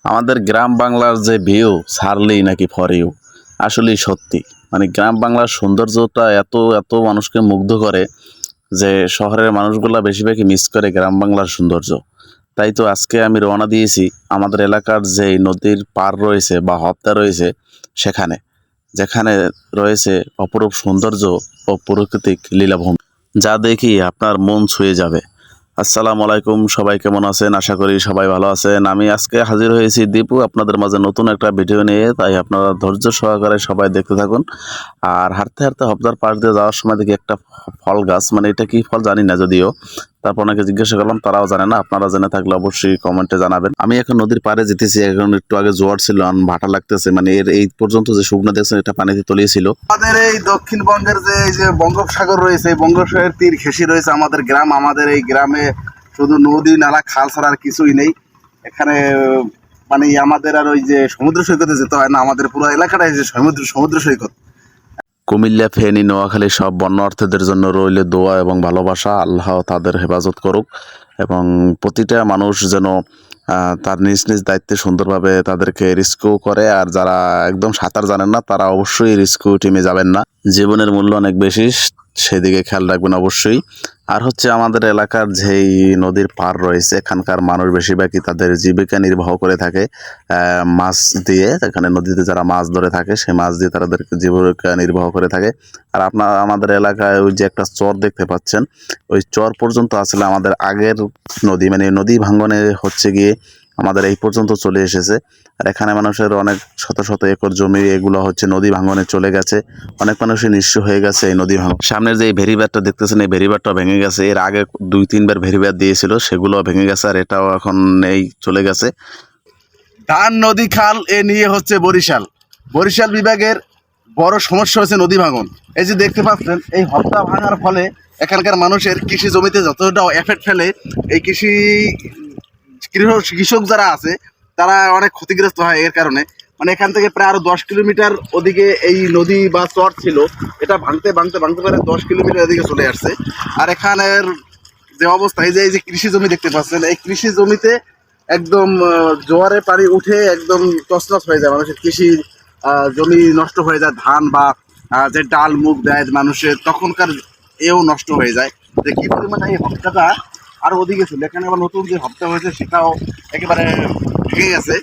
আমাদের গ্রাম বাংলার যে ভিউ ছাড়লেই নাকি ফর ইউ। আসলেই সত্যি, মানে গ্রাম বাংলার সৌন্দর্যটা এত এত মানুষকে মুগ্ধ করে যে শহরের মানুষগুলা বেশিরভাগই মিস করে গ্রাম বাংলার সৌন্দর্য। তাই তো আজকে আমি রওনা দিয়েছি আমাদের এলাকার যে নদীর পার রয়েছে বা হ্রদটা রয়েছে সেখানে, যেখানে রয়েছে অপরূপ সৌন্দর্য ও প্রাকৃতিক লীলাভূমি, যা দেখি আপনার মন ছুঁয়ে যাবে। আসসালামু আলাইকুম, সবাই কেমন আছেন? আশা করি সবাই ভালো আছেন। আমি আজকে হাজির হয়েছি দীপু আপনাদের মাঝে নতুন একটা ভিডিও নিয়ে, তাই আপনারা ধৈর্য সহকারে সবাই দেখতে থাকুন। আর হাঁটতে হাঁটতে হবদার পাশ দিয়ে যাওয়ার সময় দেখি একটা ফল গাছ, মানে এটা কি ফল জানি না যদিও, তারপর অনেকে জিজ্ঞাসা করলাম, তারাও জানে না। আপনারা জেনে থাকলে অবশ্যই কমেন্টে জানাবেন। আমি এখন নদীর পাড়ে যেতেছি, এখন একটু আগে জোয়ার ছিল, ভাটা লাগতেছে, মানে এর এই পর্যন্ত যে শুকনো দেখছেন এটা পানিতে তলিয়েছিল। আমাদের এই দক্ষিণবঙ্গের যে বঙ্গোপসাগর রয়েছে, এই বঙ্গোপসাগরের তীর ঘেঁষে রয়েছে আমাদের গ্রাম। আমাদের এই গ্রামে শুধু নদী নালা খাল ছাড়া আর কিছুই নেই এখানে। মানে আমাদের আর ওই যে সমুদ্র সৈকতে যেতে হয় না, আমাদের পুরো এলাকাটাই যে সমুদ্র সৈকত। কুমিল্লা, ফেনী, নোয়াখালী সব বন্যার্থীদের জন্য রইল দোয়া এবং ভালোবাসা। আল্লাহ তাদের হেফাজত করুক এবং প্রতিটা মানুষ যেন তার নিজ নিজ দায়িত্বে সুন্দরভাবে তাদেরকে রেস্কিউ করে। আর যারা একদম সাঁতার জানেন না তারা অবশ্যই রেস্কিউ টিমে যাবেন না, জীবনের মূল্য অনেক বেশি, সেদিকে খেয়াল রাখবেন অবশ্যই। আর হচ্ছে আমাদের এলাকার যেই নদীর পার রয়েছে, এখানকার মানুষ বেশিরভাগই তাদের জীবিকা নির্বাহ করে থাকে মাছ দিয়ে। এখানে নদীতে যারা মাছ ধরে থাকে সেই মাছ দিয়ে তাদের জীবিকা নির্বাহ করে থাকে। আর আমাদের এলাকায় ওই যে একটা চর দেখতে পাচ্ছেন, ওই চর পর্যন্ত আসলে আমাদের আগের নদী, মানে নদী ভাঙ্গনে হচ্ছে গিয়ে আমাদের এই পর্যন্ত চলে এসেছে। আর এখানে মানুষের অনেক শত শত একর জমি এগুলো হচ্ছে নদী ভাঙ্গনে চলে গেছে। অনেক মানুষই নিঃস্ব হয়ে গেছে এই নদী ভাঙ্গন। সামনের যে এই ভেরিবারটা দেখতেছেন, এই ভেরিবারটা ভেঙে গেছে। এর আগে 2-3 বার ভেরিবার দিয়েছিল, সেগুলো ভেঙে গেছে, আর এটাও এখন এই চলে গেছে। ডান নদী খাল এ নিয়ে হচ্ছে বরিশাল বিভাগের বড় সমস্যা হচ্ছে নদী ভাঙন। এই যে দেখতে পাচ্ছেন, এই হ্রদটা ভাঙার ফলে এখানকার মানুষের কৃষি জমিতে যতটা এফেক্ট ফেলে, এই কৃষক যারা আছে তারা অনেক ক্ষতিগ্রস্ত হয় এর কারণে। মানে এখান থেকে প্রায় আরো 10 কিলোমিটার ওদিকে এই নদী বা চর ছিল, এটা ভাঙতে ভাঙতে ভাঙতে পারে 10 কিলোমিটার এদিকে চলে আসছে। আর এখানের যে অবস্থা, এই যে কৃষি জমি দেখতে পাচ্ছেন, এই কৃষি জমিতে একদম জোয়ারে পানি উঠে একদম তছনছ হয়ে যায়, মানুষের কৃষি জমি নষ্ট হয়ে যায়, ধান বা যে ডাল মুগ দেয় মানুষের তখনকার এও নষ্ট হয়ে যায়। যে কি পরিমাণে এই হপ্তাটা আর ওদিকে ছিল, এখানে আবার নতুন যে হপ্তা হয়েছে সেটাও একেবারে ভেঙে গেছে।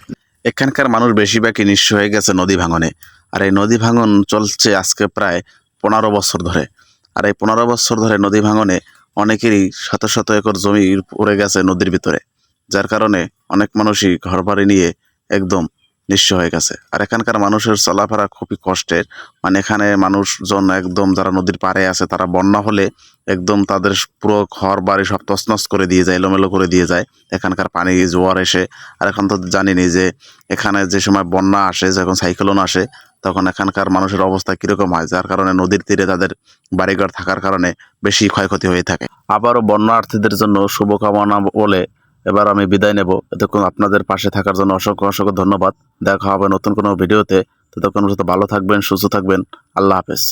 এখানকার মানুষ বেশিরভাগই নিঃস্ব হয়ে গেছে নদী ভাঙনে। আর এই নদী ভাঙন চলছে আজকে প্রায় 15 বছর ধরে। আর এই 15 বছর ধরে নদী ভাঙনে অনেকেরই শত শত একর জমি পড়ে গেছে নদীর ভিতরে, যার কারণে অনেক মানুষই ঘরবাড়ি নিয়ে একদম নিঃস্ব হয়ে গেছে। আর এখানকার মানুষের চলাফেরা খুবই কষ্টের। মানে এখানে মানুষজন একদম যারা নদীর পাড়ে আছে তারা বন্যা হলে একদম তাদের পুরো ঘর বাড়ি সব তছনছ করে দিয়ে যায়, এলোমেলো করে দিয়ে যায় এখানকার পানি জোয়ার এসে। আর এখন তো জানিনি যে এখানে যে সময় বন্যা আসে, যখন সাইক্লোন আসে, তখন এখানকার মানুষের অবস্থা কীরকম হয়, যার কারণে নদীর তীরে তাদের বাড়িঘর থাকার কারণে বেশি ক্ষয়ক্ষতি হয়ে থাকে। আবারও বন্যার্থীদের জন্য শুভকামনা বলে এবার আমি বিদায় নেব। এতক্ষণ আপনাদের পাশে থাকার জন্য অসংখ্য অসংখ্য ধন্যবাদ। দেখা হবে নতুন কোনো ভিডিওতে। ততক্ষণ পর্যন্ত ভালো থাকবেন, সুস্থ থাকবেন। আল্লাহ হাফেজ।